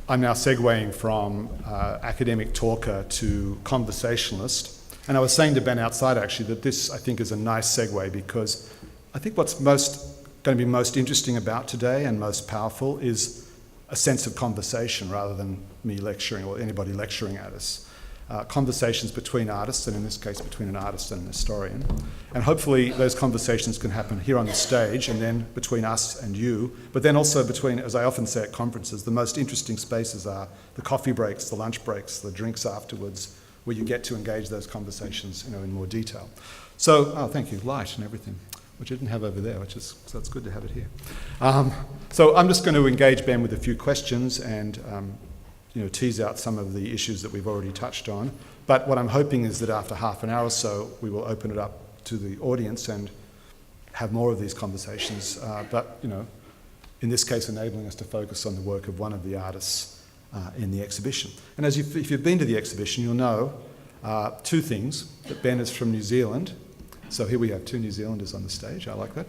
I'm now segueing from academic talker to conversationalist. And I was saying to Ben outside actually that this, I think, is a nice segue because I think what's going to be most interesting about today and most powerful is a sense of conversation rather than me lecturing or anybody lecturing at us. Conversations between artists, and in this case between an artist and an historian. And hopefully those conversations can happen here on the stage and then between us and you, but then also between, as I often say at conferences, the most interesting spaces are the coffee breaks, the lunch breaks, the drinks afterwards, where you get to engage those conversations in more detail. So, thank you, light and everything, which I didn't have over there, so it's good to have it here. So I'm just going to engage Ben with a few questions and tease out some of the issues that we've already touched on. But what I'm hoping is that after half an hour or so, we will open it up to the audience and have more of these conversations. But in this case, enabling us to focus on the work of one of the artists in the exhibition. And if you've been to the exhibition, you'll know two things: that Ben is from New Zealand. So here we have two New Zealanders on the stage. I like that.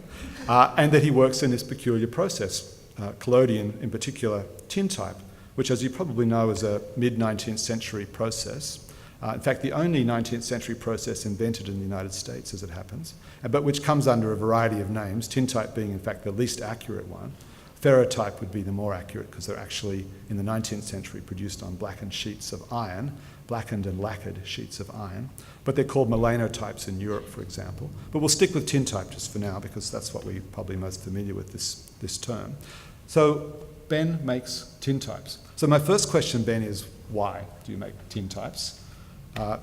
And that he works in this peculiar process, collodion, in particular, tintype, which, as you probably know, is a mid-19th century process. In fact, the only 19th century process invented in the United States, as it happens, but which comes under a variety of names, tintype being, in fact, the least accurate one. Ferrotype would be the more accurate because they're actually, in the 19th century, produced on blackened sheets of iron, blackened and lacquered sheets of iron. But they're called melanotypes in Europe, for example. But we'll stick with tintype just for now because that's what we're probably most familiar with, this term. So Ben makes tintypes. So my first question, Ben, is why do you make tintypes?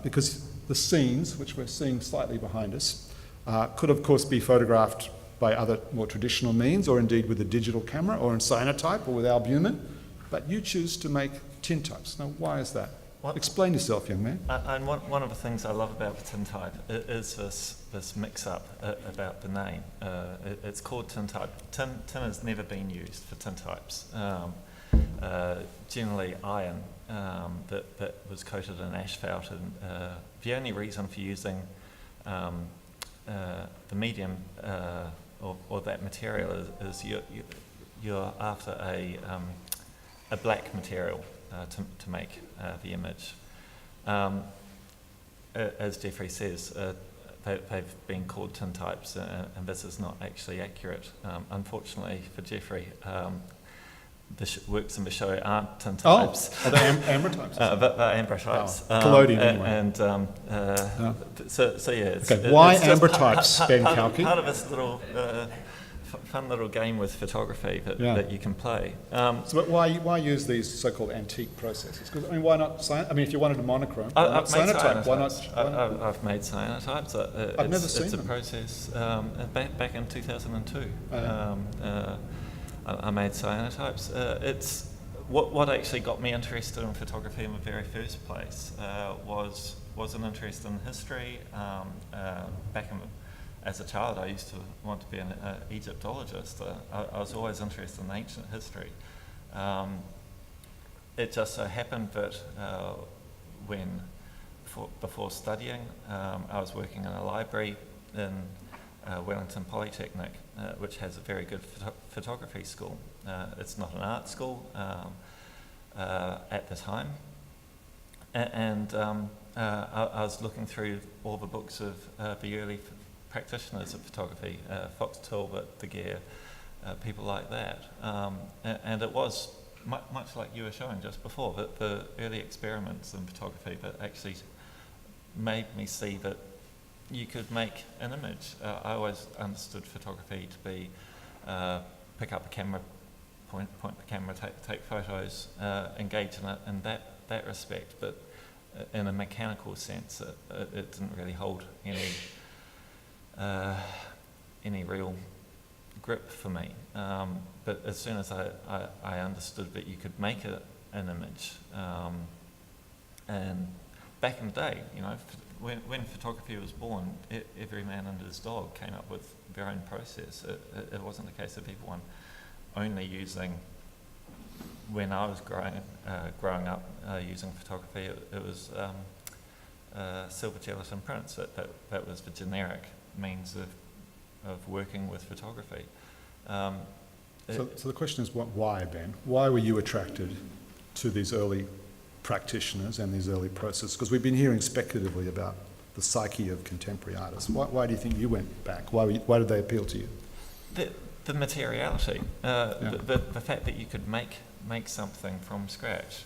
Because the scenes, which we're seeing slightly behind us, could of course be photographed by other more traditional means, or indeed with a digital camera, or in cyanotype, or with albumin, but you choose to make tintypes. Now, why is that? Explain yourself, young man. And one of the things I love about the tintype is this mix-up about the name. It's called tintype. Tin has never been used for tintypes. Generally iron that was coated in asphalt, and the only reason for using the medium or that material is you're after a black material to make the image. As Jeffrey says, they've been called tintypes, and this is not actually accurate. Unfortunately for Jeffrey, the works in the show aren't tintypes. Oh, they're ambrotypes. But they're ambrotypes. Collodion, anyway. And so yeah. Why it's ambrotypes, Ben Kalki? Part of this little fun little game with photography that you can play. But why use these so-called antique processes? Because why not? If you wanted a monochrome, cyanotype. Why not? I've made cyanotypes. I've never seen them. It's a them. process back in 2002. I made cyanotypes. It's what actually got me interested in photography in the very first place was an interest in history. As a child, I used to want to be an Egyptologist. I was always interested in ancient history. It just so happened that before studying, I was working in a library in Wellington Polytechnic, which has a very good photography school. It's not an art school at the time. And I was looking through all the books of the early practitioners of photography, Fox Talbot, De Geer, people like that. And it was much like you were showing just before, that the early experiments in photography that actually made me see that you could make an image. I always understood photography to be pick up a camera, point the camera, take photos, engage in it in that respect, but in a mechanical sense, it didn't really hold any real grip for me. But as soon as I understood that you could make an image, and back in the day, when photography was born, every man and his dog came up with their own process. It wasn't the case of everyone only using. When I was growing up using photography, it was silver gelatin prints. That was the generic means of working with photography. So the question is, why, Ben? Why were you attracted to these early practitioners and these early processes? Because we've been hearing speculatively about the psyche of contemporary artists. Why do you think you went back? Why did they appeal to you? The materiality, the fact that you could make something from scratch,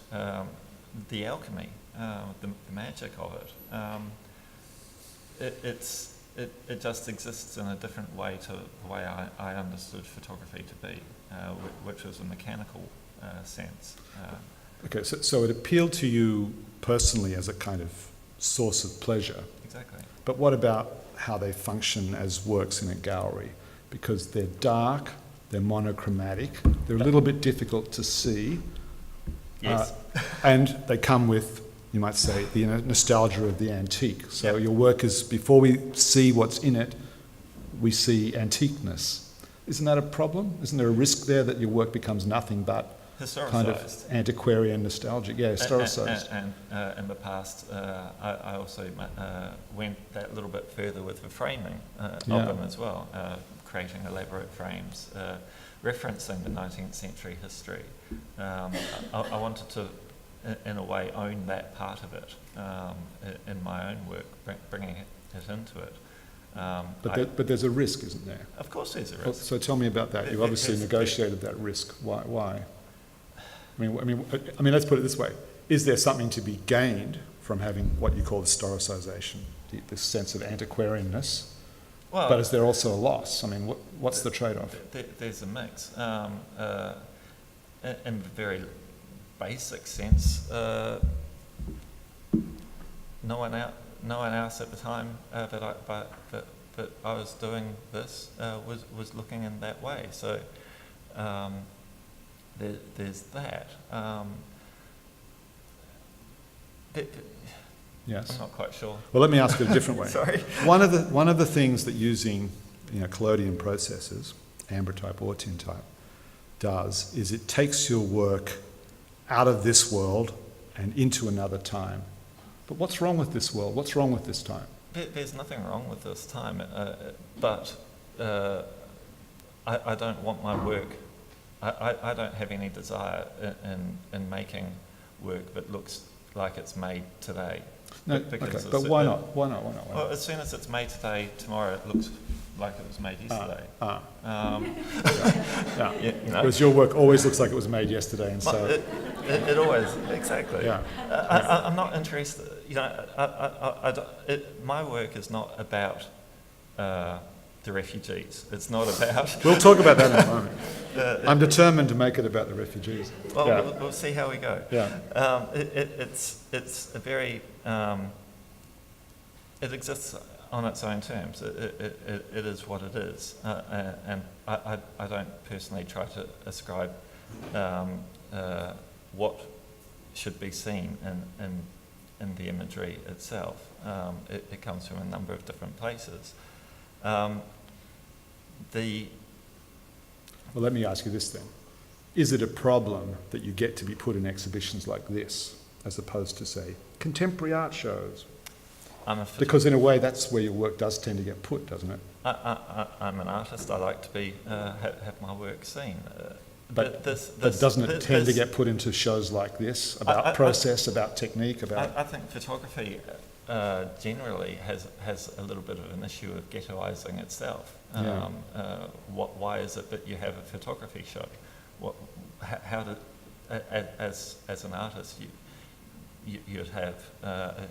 the alchemy, the magic of it. It just exists in a different way to the way I understood photography to be, which was a mechanical sense. Okay, so it appealed to you personally as a kind of source of pleasure. Exactly. But what about how they function as works in a gallery? Because they're dark, they're monochromatic, they're a little bit difficult to see. Yes. And they come with, you might say, the nostalgia of the antique. So Yep. your work is, before we see what's in it, we see antiqueness. Isn't that a problem? Isn't there a risk there that your work becomes nothing but kind of Historicised. antiquarian nostalgic? Yeah, historicised. And in the past, I also went that little bit further with the framing of them as well, creating elaborate frames, referencing the 19th century history. I wanted to, in a way, own that part of it in my own work, bringing it into it. But there's a risk, isn't there? Of course there's a risk. So tell me about that. You obviously negotiated that risk. Why? I mean, let's put it this way. Is there something to be gained from having what you call historicisation, this sense of antiquarianness? Well, but is there also a loss? I mean, what's the trade-off? There's a mix. In a very basic sense, no one else at the time that I was doing this was looking in that way. So there's that. Yes. I'm not quite sure. Well, let me ask it a different way. Sorry. One of the things that using collodion processes, amber type or tin type, does is it takes your work out of this world and into another time. But what's wrong with this world? What's wrong with this time? There's nothing wrong with this time, but I don't want my work. I don't have any desire in making work that looks like it's made today. No, okay, but why not? Why not? Well, as soon as it's made today, tomorrow it looks like it was made yesterday. Because your work always looks like it was made yesterday, and so it always exactly. Yeah. I'm not interested. My work is not about the refugees. It's not about. We'll talk about that in a moment. I'm determined to make it about the refugees. Well, we'll see how we go. Yeah. It's a very. It exists on its own terms. It is what it is, and I don't personally try to ascribe what should be seen in the imagery itself. It comes from a number of different places. Well, let me ask you this then. Is it a problem that you get to be put in exhibitions like this, as opposed to, say, contemporary art shows? Because in a way, that's where your work does tend to get put, doesn't it? I'm an artist. I like to be have my work seen. But doesn't it tend to get put into shows like this, about process, about technique, about... I think photography generally has a little bit of an issue of ghettoising itself. Why is it that you have a photography show? How did, as an artist, you'd have a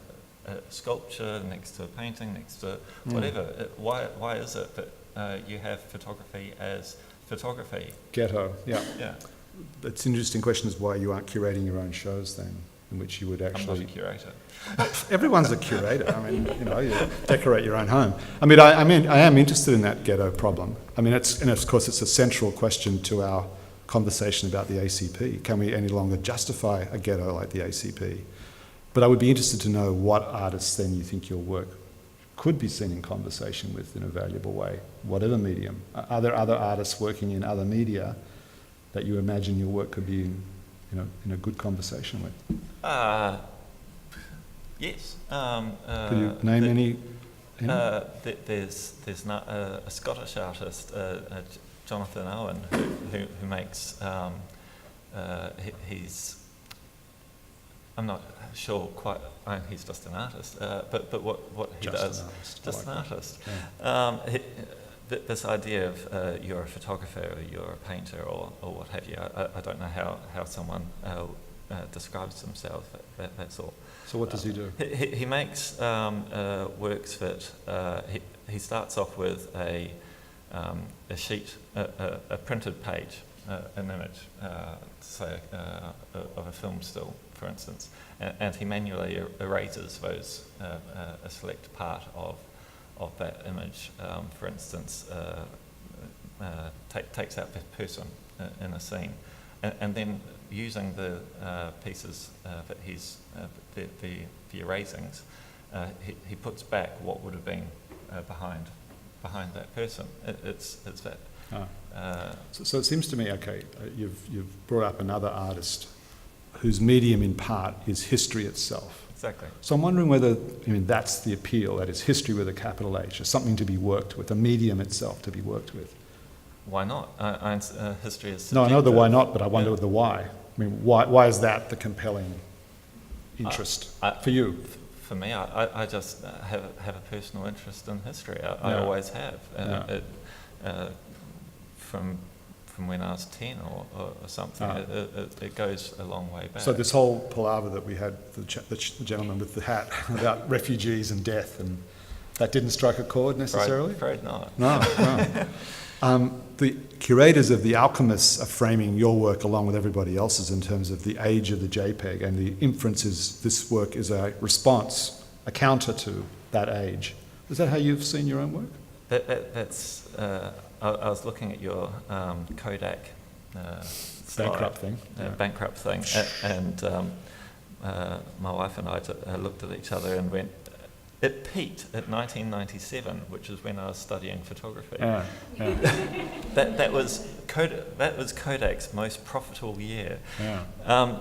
sculpture next to a painting, next to whatever. Why is it that you have photography as photography? Ghetto, yeah. Yeah. It's an interesting question is why you aren't curating your own shows then, in which you would actually... I'm not a curator. Everyone's a curator. I mean, you decorate your own home. I mean, I am interested in that ghetto problem. I mean, and of course it's a central question to our conversation about the ACP. Can we any longer justify a ghetto like the ACP? But I would be interested to know what artists then you think your work could be seen in conversation with in a valuable way, whatever medium. Are there other artists working in other media that you imagine your work could be in a good conversation with? Yes. Could you name any? There's a Scottish artist, Jonathan Owen, who makes he's I'm not sure quite. He's just an artist, but what he Just does, an artist. just I an like artist. Yeah. This idea of you're a photographer, or you're a painter, or what have you. I don't know how someone describes themselves. That's all. So what does he do? He makes works that he starts off with a sheet, a printed page, an image, say of a film still, for instance, and he manually erases those a select part of that image. For instance, takes out the person in a scene, and then using the pieces that he's the erasings, he puts back what would have been behind that person. It's that. So it seems to me, okay, you've brought up another artist whose medium in part is history itself. Exactly. So I'm wondering whether, that's the appeal, that is history with a capital H, or something to be worked with, a medium itself to be worked with. Why not? History is subjective. No, I know the why not, but I wonder the why. Why is that the compelling interest for you? For me, I just have a personal interest in history. I always have. From when I was 10 or something, it goes a long way back. So this whole palaver that we had, the gentleman with the hat, about refugees and death, and that didn't strike a chord necessarily? Afraid not. No. The curators of the Alchemists are framing your work along with everybody else's in terms of the age of the JPEG, and the inference is this work is a response, a counter to that age. Is that how you've seen your own work? That's. I was looking at your Kodak Bankrupt thing. Bankrupt thing, and my wife and I looked at each other and went. It peaked at 1997, which is when I was studying photography. That was Kodak's most profitable year.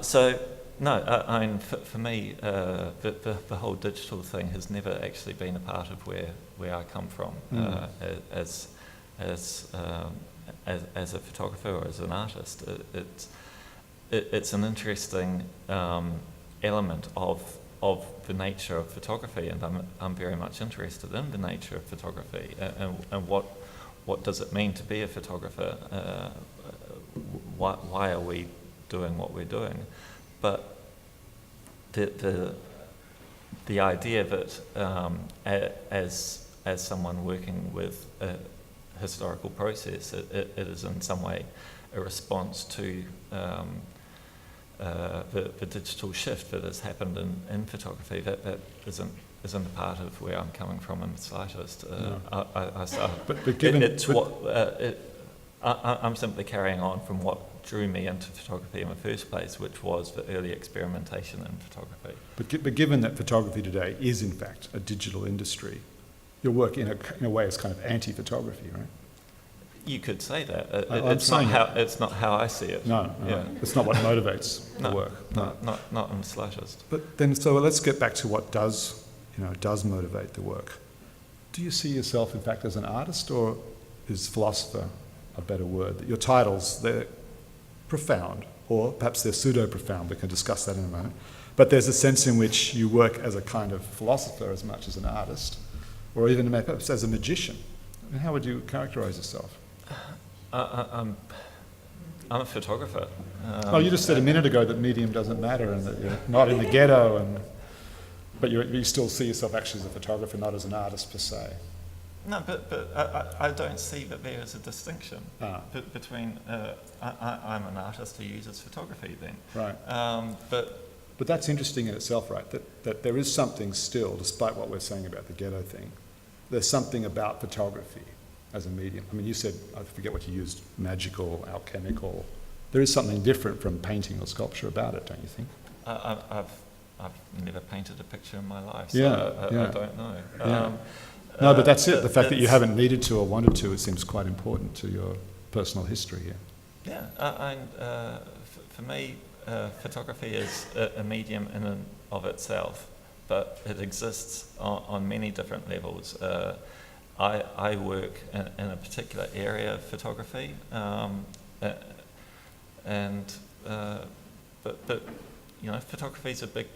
So no, for me, the whole digital thing has never actually been a part of where I come from as a photographer or as an artist. It's an interesting element of the nature of photography, and I'm very much interested in the nature of photography and what does it mean to be a photographer? Why are we doing what we're doing? But the idea that as someone working with a historical process, it is in some way a response to the digital shift that has happened in photography. That isn't a part of where I'm coming from in the slightest. But given I'm simply carrying on from what drew me into photography in the first place, which was the early experimentation in photography. But given that photography today is in fact a digital industry, your work in a way is kind of anti-photography, right? You could say that. It's not how I see it. No. It's not what motivates the work. No, not in the slightest. But then, so let's get back to what does motivate the work. Do you see yourself, in fact, as an artist, or is philosopher a better word? That your titles, they're profound, or perhaps they're pseudo-profound. We can discuss that in a moment. But there's a sense in which you work as a kind of philosopher as much as an artist, or even perhaps as a magician. And how would you characterize yourself? I'm a photographer. You just said a minute ago that medium doesn't matter and that you're not in the ghetto, but you still see yourself actually as a photographer, not as an artist per se. No, but I don't see that there is a distinction between I'm an artist who uses photography then. Right. But that's interesting in itself, right? That there is something still, despite what we're saying about the ghetto thing, there's something about photography as a medium. I mean, you said, I forget what you used, magical, alchemical. There is something different from painting or sculpture about it, don't you think? I've never painted a picture in my life, so I don't know. No, but that's it. The fact that you haven't needed to or wanted to, it seems quite important to your personal history here. Yeah, for me, photography is a medium in and of itself, but it exists on many different levels. I work in a particular area of photography, and but you know, photography is a big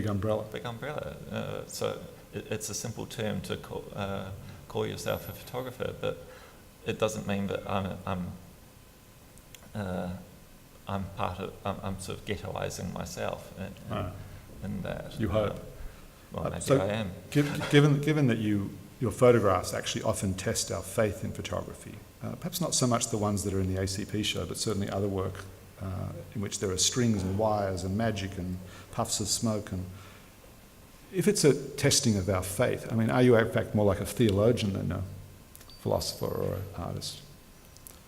umbrella. Big umbrella. So it's a simple term to call yourself a photographer, but it doesn't mean that I'm sort of ghettoising myself in that. You hope. Well, maybe so I am. Given that your photographs actually often test our faith in photography, perhaps not so much the ones that are in the ACP show, but certainly other work in which there are strings and wires and magic and puffs of smoke. And if it's a testing of our faith, I mean, are you in fact more like a theologian than a philosopher or an artist?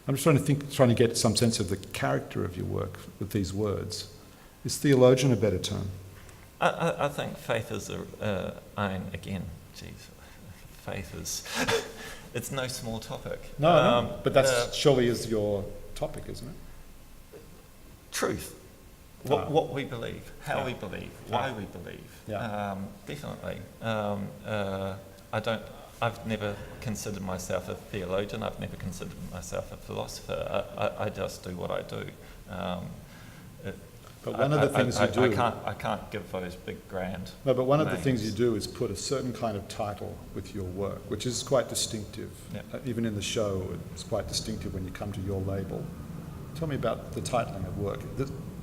I'm just trying to get some sense of the character of your work with these words. Is theologian a better term? I think faith is faith is, it's no small topic. No, but that surely is your topic, isn't it? Truth. What we believe, how we believe, why we believe. Yeah. Definitely. I've never considered myself a theologian. I've never considered myself a philosopher. I just do what I do. But one of the things you do... I can't give those big grand No, but one of the names. things you do is put a certain kind of title with your work, which is quite distinctive. Yeah. Even in the show, it's quite distinctive when you come to your label. Tell me about the titling of work.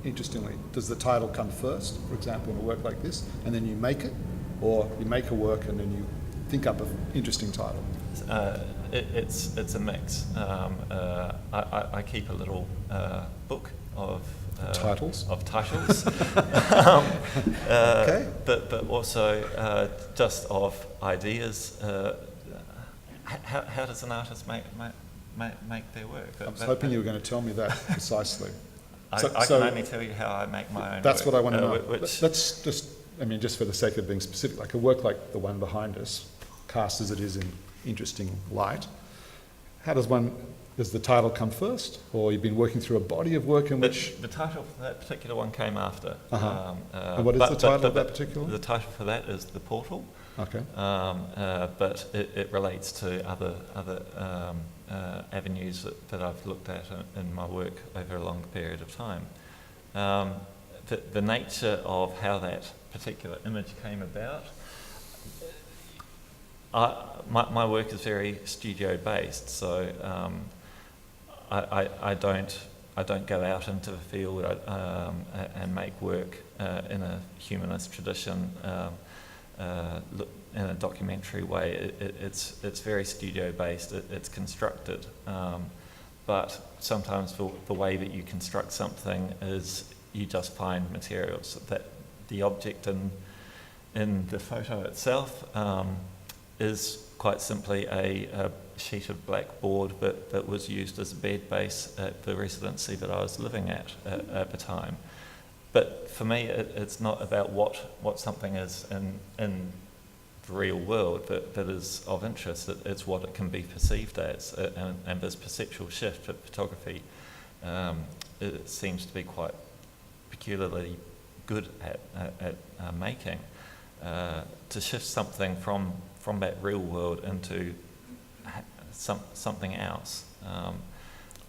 Interestingly, does the title come first, for example, in a work like this, and then you make it? Or you make a work and then you think up an interesting title? It's a mix. I keep a little book of titles. Okay. But also just of ideas. How does an artist make their work? I was hoping you were going to tell me that precisely. I can only tell you how I make my own That's work. what I want to know. Which Let's just for the sake of being specific, like a work like the one behind us, cast as it is in interesting light, does the title come first, or you've been working through a body of work in which... The title for that particular one came after. Uh-huh. And what is the title of that particular one? The title for that is The Portal. Okay. But it relates to other avenues that I've looked at in my work over a long period of time. The nature of how that particular image came about, my work is very studio based, so I don't go out into the field and make work in a humanist tradition, in a documentary way. It's very studio based. It's constructed, but sometimes the way that you construct something is you just find materials that the object in the photo itself is quite simply a sheet of black board that was used as a bed base at the residency that I was living at the time. But for me, it's not about what something is in the real world that is of interest. It's what it can be perceived as, and this perceptual shift that photography it seems to be quite peculiarly good at making, to shift something from that real world into something else.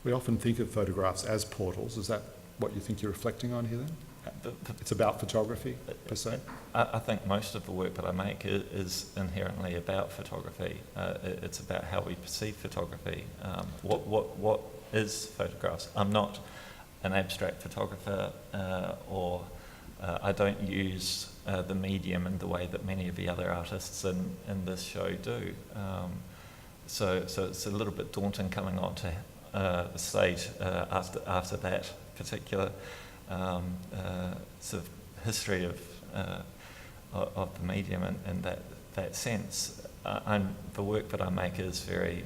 We often think of photographs as portals. Is that what you think you're reflecting on here then? It's about photography, per se? I think most of the work that I make is inherently about photography. It's about how we perceive photography. What is photographs? I'm not an abstract photographer, or I don't use the medium in the way that many of the other artists in this show do. So it's a little bit daunting coming onto the stage after that particular sort of history of the medium in that sense. The work that I make is very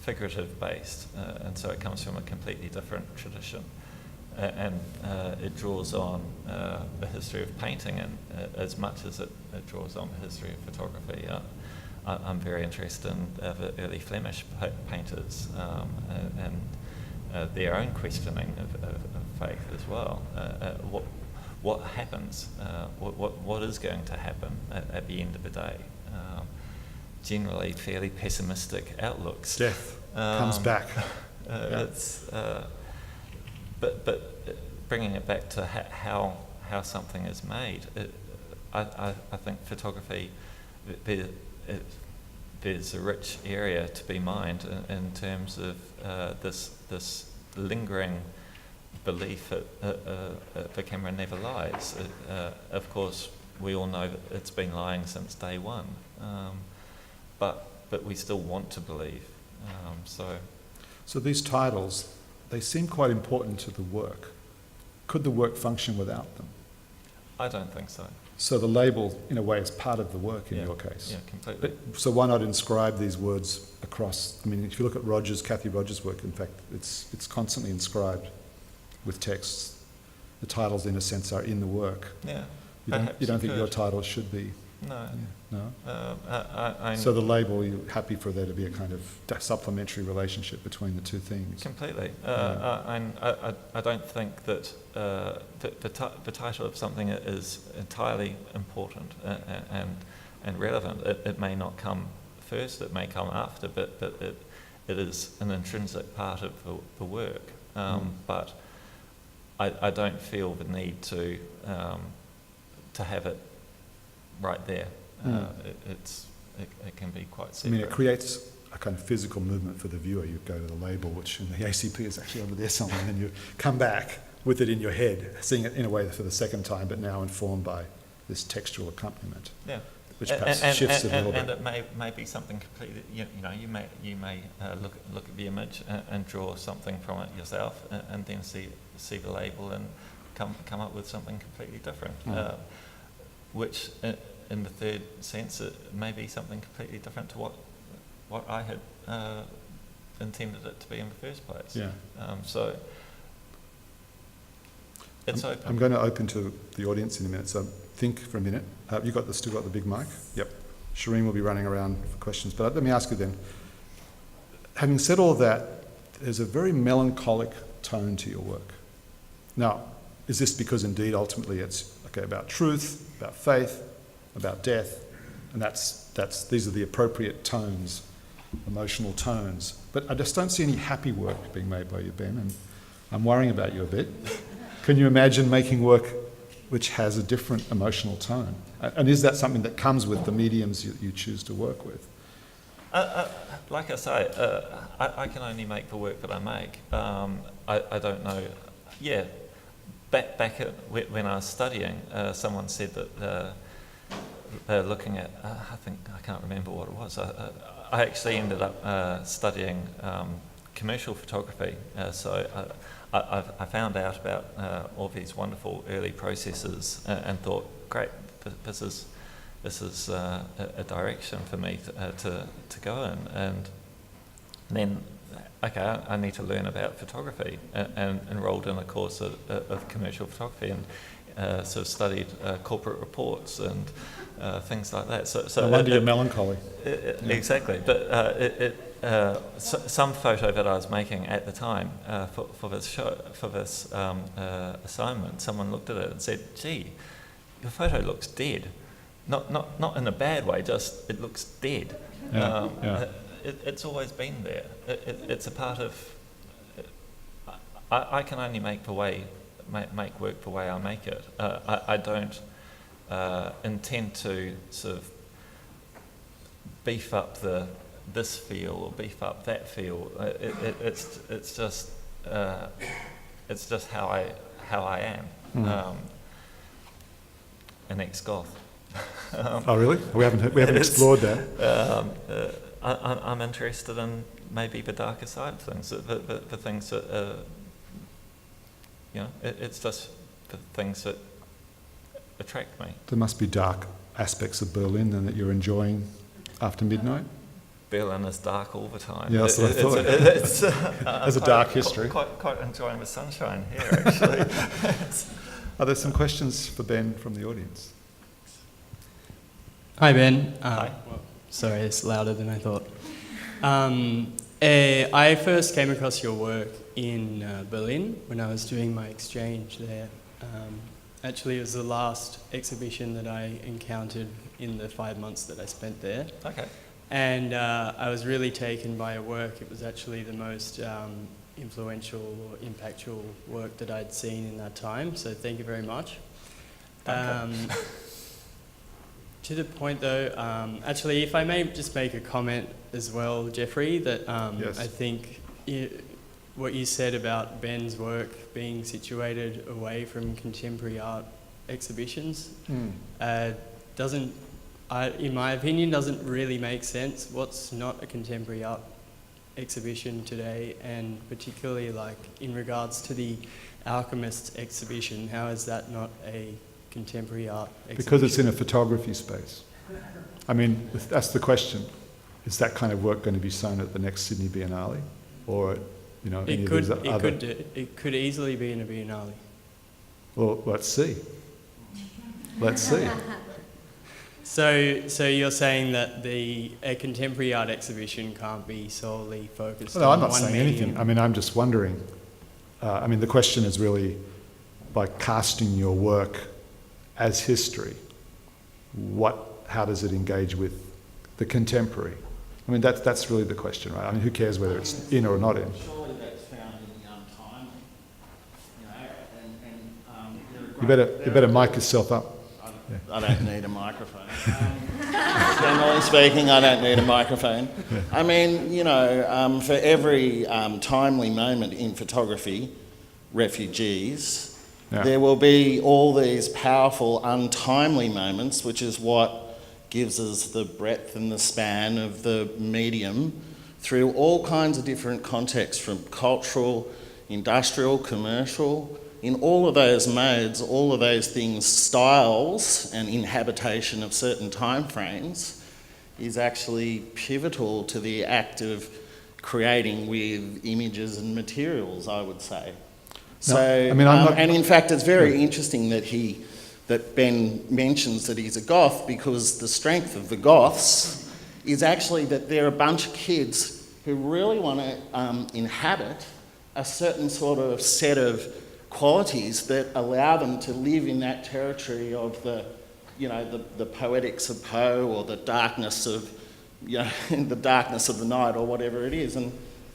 figurative based, and so it comes from a completely different tradition. And it draws on the history of painting, and as much as it draws on the history of photography. I'm very interested in the early Flemish painters and their own questioning of faith as well. What happens? What is going to happen at the end of the day? generally fairly pessimistic outlooks. Death comes back. It's but bringing it back to how something is made. I think photography, there's a rich area to be mined in terms of this lingering belief that the camera never lies. Of course, we all know that it's been lying since day one, but we still want to believe. So these titles, they seem quite important to the work. Could the work function without them? I don't think so. So the label, in a way, is part of the work in your case. Yeah, completely. So why not inscribe these words across? I mean, if you look at Kathy Rogers' work, in fact, it's constantly inscribed with texts. The titles, in a sense, are in the work. Yeah. You don't think your titles should be? No. No? So the label, you're happy for there to be a kind of supplementary relationship between the two things? Completely. I don't think that the title of something is entirely important and relevant. It may not come first, it may come after, but it is an intrinsic part of the work. But I don't feel the need to have it right there. It can be quite separate. I mean, it creates a kind of physical movement for the viewer. You go to the label, which in the ACP is actually over there somewhere, and then you come back with it in your head, seeing it in a way for the second time, but now informed by this textual accompaniment. Yeah. Which perhaps shifts it a little bit. And it may be something completely. You may look at the image and draw something from it yourself, and then see the label and come up with something completely different. Which, in the third sense, it may be something completely different to what I had intended it to be in the first place. Yeah. So it's open. I'm going to open to the audience in a minute, so think for a minute. You still got the big mic? Yep. Shireen will be running around for questions, but let me ask you then. Having said all that, there's a very melancholic tone to your work. Now, is this because indeed ultimately it's about truth, about faith, about death, and these are the appropriate tones, emotional tones. But I just don't see any happy work being made by you, Ben, and I'm worrying about you a bit. Can you imagine making work which has a different emotional tone? And is that something that comes with the mediums you choose to work with? Like I say, I can only make the work that I make. I don't know. Yeah. Back when I was studying, someone said that they're looking at, I can't remember what it was. I actually ended up studying commercial photography, so I found out about all these wonderful early processes and thought, great, this is a direction for me to go in, and then okay, I need to learn about photography, and enrolled in a course of commercial photography, and sort of studied corporate reports and things like that. So no wonder you're melancholy. Exactly, but some photo that I was making at the time for this assignment, someone looked at it and said, "Gee, your photo looks dead." Not in a bad way, just it looks dead. It's always been there. It's a part of. I can only make work the way I make it. I don't intend to sort of beef up this feel or beef up that feel. It's just how I am. An ex-goth. Oh really? We haven't explored that. I'm interested in maybe the darker side of things, the things that, it's just the things that attract me. There must be dark aspects of Berlin then that you're enjoying after midnight? Berlin is dark all the time. Yeah, that's what I thought. There's a dark history. Quite enjoying the sunshine here, actually. Are there some questions for Ben from the audience? Hi, Ben. Hi. Sorry, it's louder than I thought. I first came across your work in Berlin when I was doing my exchange there. Actually, it was the last exhibition that I encountered in the 5 months that I spent there. Okay. And I was really taken by her work. It was actually the most influential or impactful work that I'd seen in that time. So thank you very much. To the point though, actually, if I may just make a comment as well, Jeffrey, that Yes. I think what you said about Ben's work being situated away from contemporary art exhibitions doesn't, in my opinion, doesn't really make sense. What's not a contemporary art exhibition today, and particularly like in regards to the Alchemists exhibition, how is that not a contemporary art exhibition? Because it's in a photography space. I mean, that's the question. Is that kind of work going to be shown at the next Sydney Biennale? Or, you know, any of these other... It could easily be in a Biennale. Well, let's see. Let's see. So you're saying that a contemporary art exhibition can't be solely focused No, on I'm not one saying medium? anything. I mean, I'm just wondering. I mean, the question is really, by casting your work as history, how does it engage with the contemporary? I mean, that's really the question, right? I mean, who cares whether it's in or not in? Surely that's found in the untimely, you know, You better mic yourself up. I don't need a microphone. Generally speaking, I don't need a microphone. Yeah. I mean, you know, for every timely moment in photography, refugees, Yeah. there will be all these powerful untimely moments, which is what gives us the breadth and the span of the medium through all kinds of different contexts, from cultural, industrial, commercial. In all of those modes, all of those things, styles and inhabitation of certain time frames is actually pivotal to the act of creating with images and materials, I would say. No, So, I mean, I'm not- and in fact, it's very interesting that Ben mentions that he's a goth, because the strength of the goths is actually that they're a bunch of kids who really want to inhabit a certain sort of set of qualities that allow them to live in that territory of the poetics of Poe, or the darkness of, the darkness of the night, or whatever it is. And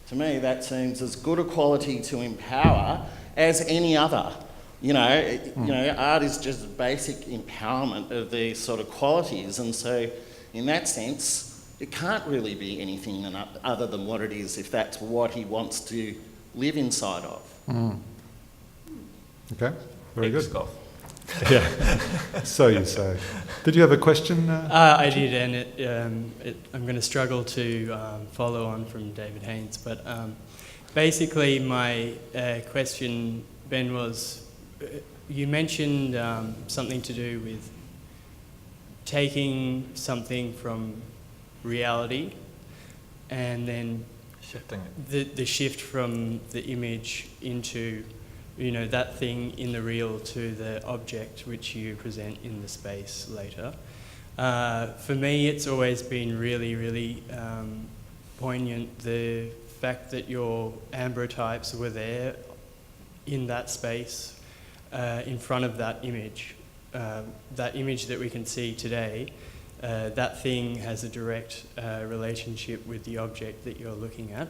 to me, that seems as good a quality to empower as any other. You know, art is just basic empowerment of these sort of qualities, and so in that sense, it can't really be anything other than what it is, if that's what he wants to live inside of. Okay, very good. Ex-goth. Yeah, so you say. Did you have a question? I did, and I'm going to struggle to follow on from David Haynes, but basically my question, Ben, was you mentioned something to do with taking something from reality and then Shifting it. the shift from the image into, that thing in the real to the object which you present in the space later. For me, it's always been really, really poignant, the fact that your ambrotypes were there in that space, in front of that image that we can see today. That thing has a direct relationship with the object that you're looking at.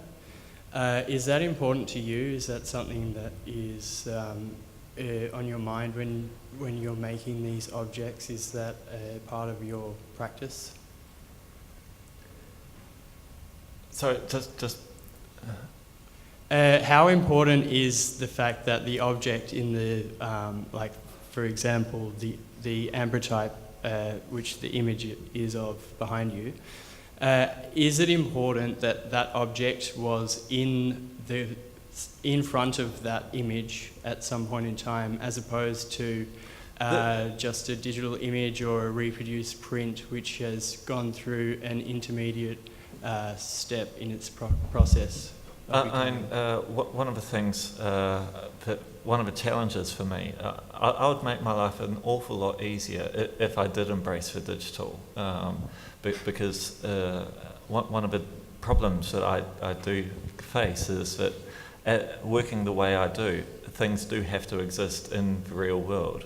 Is that important to you? Is that something that is on your mind when you're making these objects? Is that a part of your practice? So just how important is the fact that the object in the, for example, the ambrotype, which the image is of behind you, is it important that that object was in front of that image at some point in time, as opposed to just a digital image or a reproduced print which has gone through an intermediate step in its process? One of the things, one of the challenges for me, I would make my life an awful lot easier if I did embrace the digital, because one of the problems that I do face is that working the way I do, things do have to exist in the real world.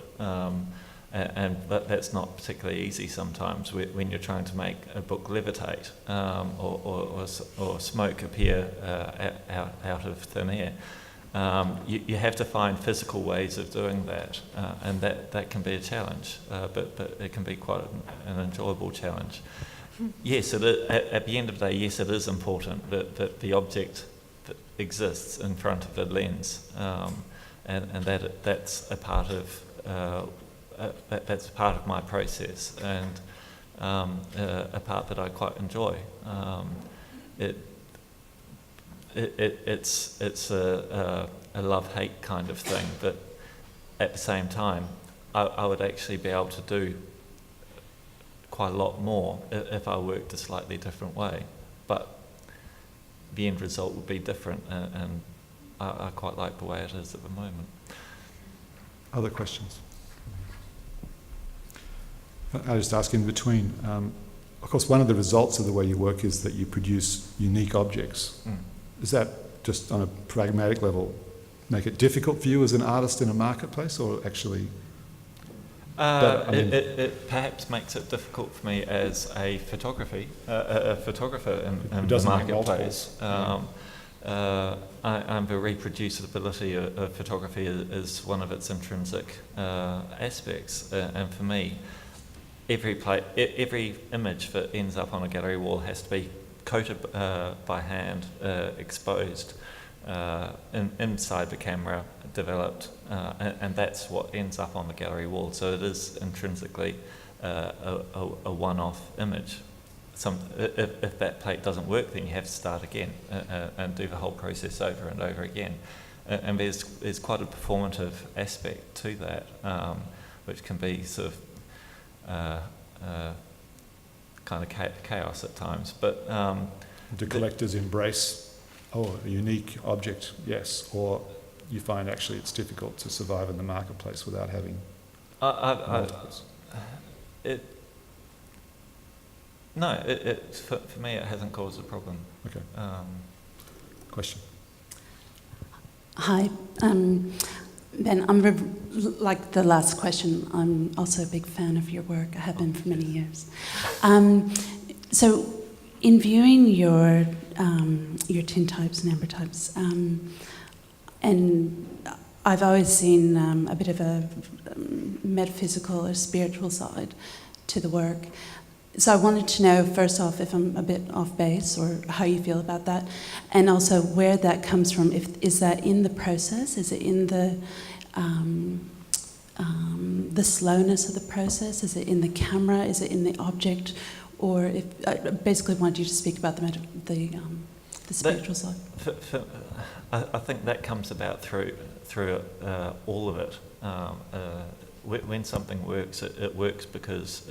and that's not particularly easy sometimes when you're trying to make a book levitate or smoke appear out of thin air. You have to find physical ways of doing that, and that can be a challenge, but it can be quite an enjoyable challenge. Yes, at the end of the day, yes, it is important that the object that exists in front of the lens, and that's a part of that's part of my process, and a part that I quite enjoy. It's a love-hate kind of thing, but at the same time, I would actually be able to do quite a lot more if I worked a slightly different way. But the end result would be different, and I quite like the way it is at the moment. Other questions? I'll just ask in between. Of course, one of the results of the way you work is that you produce unique objects. Mm. Is that just on a pragmatic level make it difficult for you as an artist in a marketplace, or actually? It perhaps makes it difficult for me as a photographer in the marketplace. The reproducibility of photography is one of its intrinsic aspects, and for me, every image that ends up on a gallery wall has to be coated by hand, exposed inside the camera, developed, and that's what ends up on the gallery wall. So it is intrinsically a one-off image. If that plate doesn't work, then you have to start again and do the whole process over and over again. And there's quite a performative aspect to that, which can be sort of kind of chaos at times. But do collectors embrace, a unique object, yes, or you find actually it's difficult to survive in the marketplace without having multiples? For me, it hasn't caused a problem. Okay. Question. Hi, Ben. Like the last question, I'm also a big fan of your work. I have been for many years. So, in viewing your tintypes and ambrotypes, and I've always seen a bit of a metaphysical or spiritual side to the work. So I wanted to know, first off, if I'm a bit off base or how you feel about that, and also where that comes from. Is that in the process? Is it in the slowness of the process? Is it in the camera? Is it in the object? Or if I basically wanted you to speak about the spiritual side. I think that comes about through all of it. When something works, it works because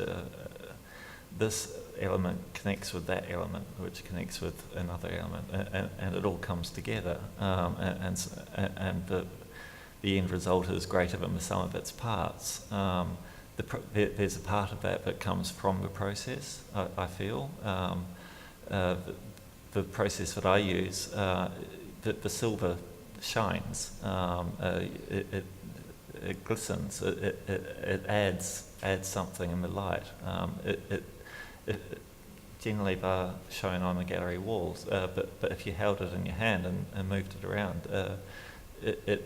this element connects with that element, which connects with another element, and it all comes together. And the end result is greater than the sum of its parts. There's a part of that comes from the process, I feel. The process that I use, the silver shines, it glistens, it adds something in the light. Generally they're shown on the gallery walls, but if you held it in your hand and moved it around, it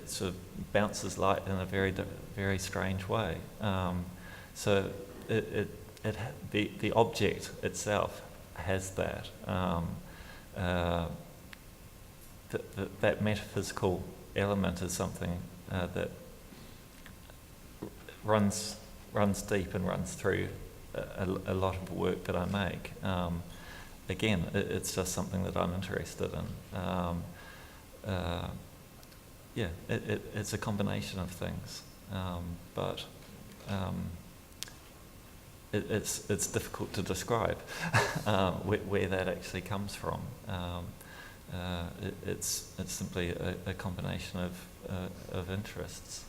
sort of bounces light in a very strange way. So the object itself has that. That metaphysical element is something that runs deep and runs through a lot of the work that I make. Again, it's just something that I'm interested in. It's a combination of things, but it's difficult to describe where that actually comes from. It's simply a combination of interests.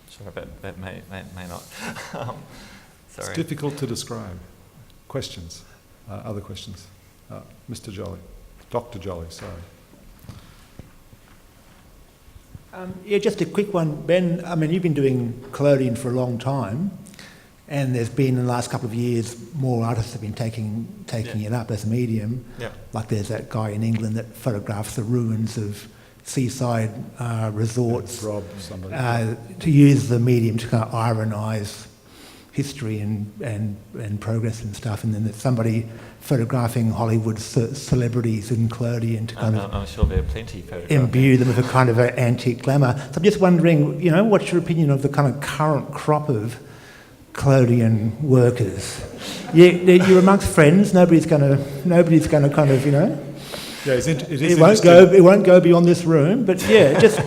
Sorry, that may not. Sorry. It's difficult to describe. Questions? Other questions? Mr. Jolly. Dr. Jolly, sorry. Yeah, just a quick one, Ben. I mean, you've been doing collodion for a long time, and there's been in the last couple of years more artists have been taking it up as a medium. Yeah. Like there's that guy in England that photographs the ruins of seaside resorts. Rob, somebody. To use the medium to kind of ironise history and progress and stuff, and then there's somebody photographing Hollywood celebrities in collodion to kind of I'm sure there are plenty photographs. imbue them with a kind of an antique glamour. So I'm just wondering, what's your opinion of the kind of current crop of collodion workers? You're amongst friends. Nobody's going to kind of, Yeah, it is It won't go beyond this room. But yeah, just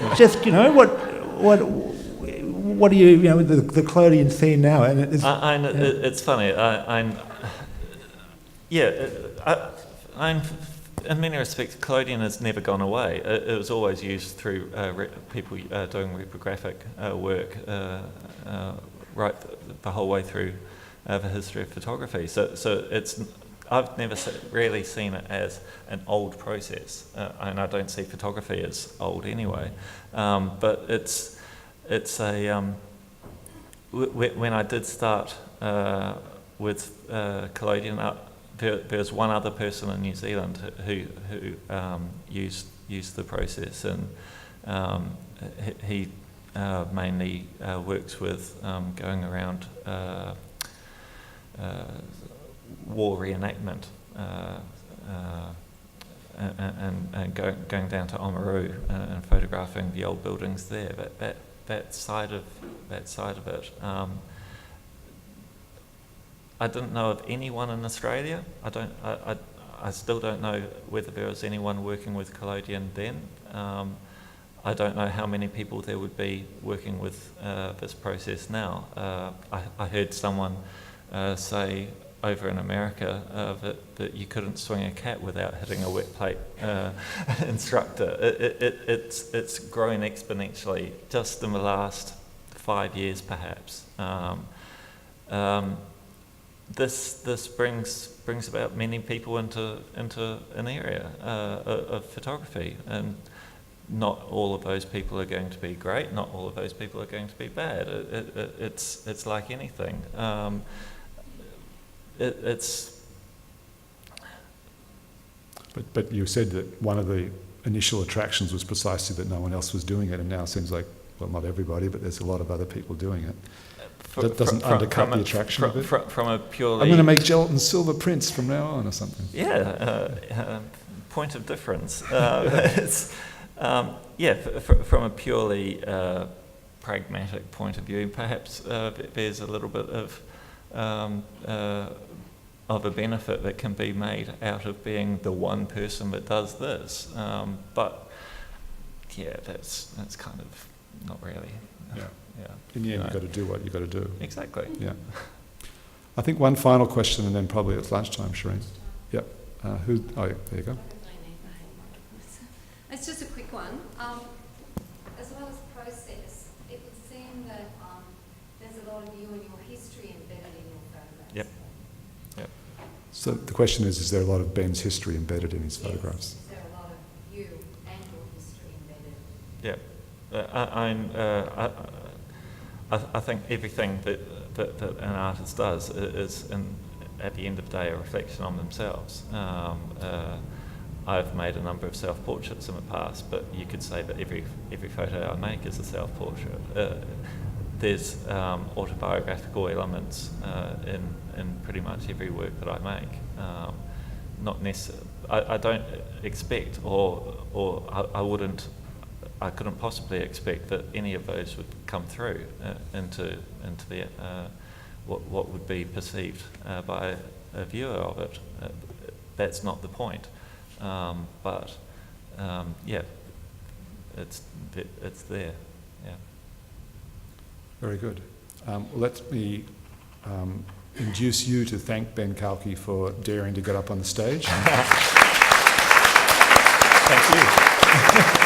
what do you the collodion scene now? And it's funny. In many respects, collodion has never gone away. It was always used through people doing reprographic work right the whole way through the history of photography. So it's I've never really seen it as an old process, and I don't see photography as old anyway. But it's a when I did start with collodion. There was one other person in New Zealand who used the process, and he mainly works with going around war reenactment and going down to Oamaru and photographing the old buildings there. That side of it. I didn't know of anyone in Australia. I still don't know whether there was anyone working with collodion then. I don't know how many people there would be working with this process now. I heard someone say over in America that you couldn't swing a cat without hitting a wet plate instructor. It's grown exponentially just in the last 5 years, perhaps. This brings about many people into an area of photography, and not all of those people are going to be great. Not all of those people are going to be bad. It's like anything. But you said that one of the initial attractions was precisely that no one else was doing it, and now it seems like, well, not everybody, but there's a lot of other people doing it. That doesn't undercut the attraction of it. From a purely... I'm going to make gelatin silver prints from now on or something. Yeah, point of difference. From a purely pragmatic point of view, perhaps there's a little bit of a benefit that can be made out of being the one person that does this. But yeah, that's kind of not really. Yeah. Yeah. In the end, you've got to do what you've got to do. Exactly. Yeah. I think one final question, and then probably it's lunchtime, Shireen. Yep. There you go. It's just a quick one. As well as process, it would seem that there's a lot of you and your history embedded in your photographs. Yep. Yep. So the question is there a lot of Ben's history embedded in his Yes. photographs? Is there a lot of you and your history embedded? Yeah. I think everything that an artist does is, at the end of the day, a reflection on themselves. I've made a number of self-portraits in the past, but you could say that every photo I make is a self-portrait. There's autobiographical elements in pretty much every work that I make. Not necessarily. I don't expect, or I couldn't possibly expect that any of those would come through into the what would be perceived by a viewer of it. That's not the point. But it's there. Yeah. Very good. Well, let me induce you to thank Ben Kalki for daring to get up on the stage. Thank you.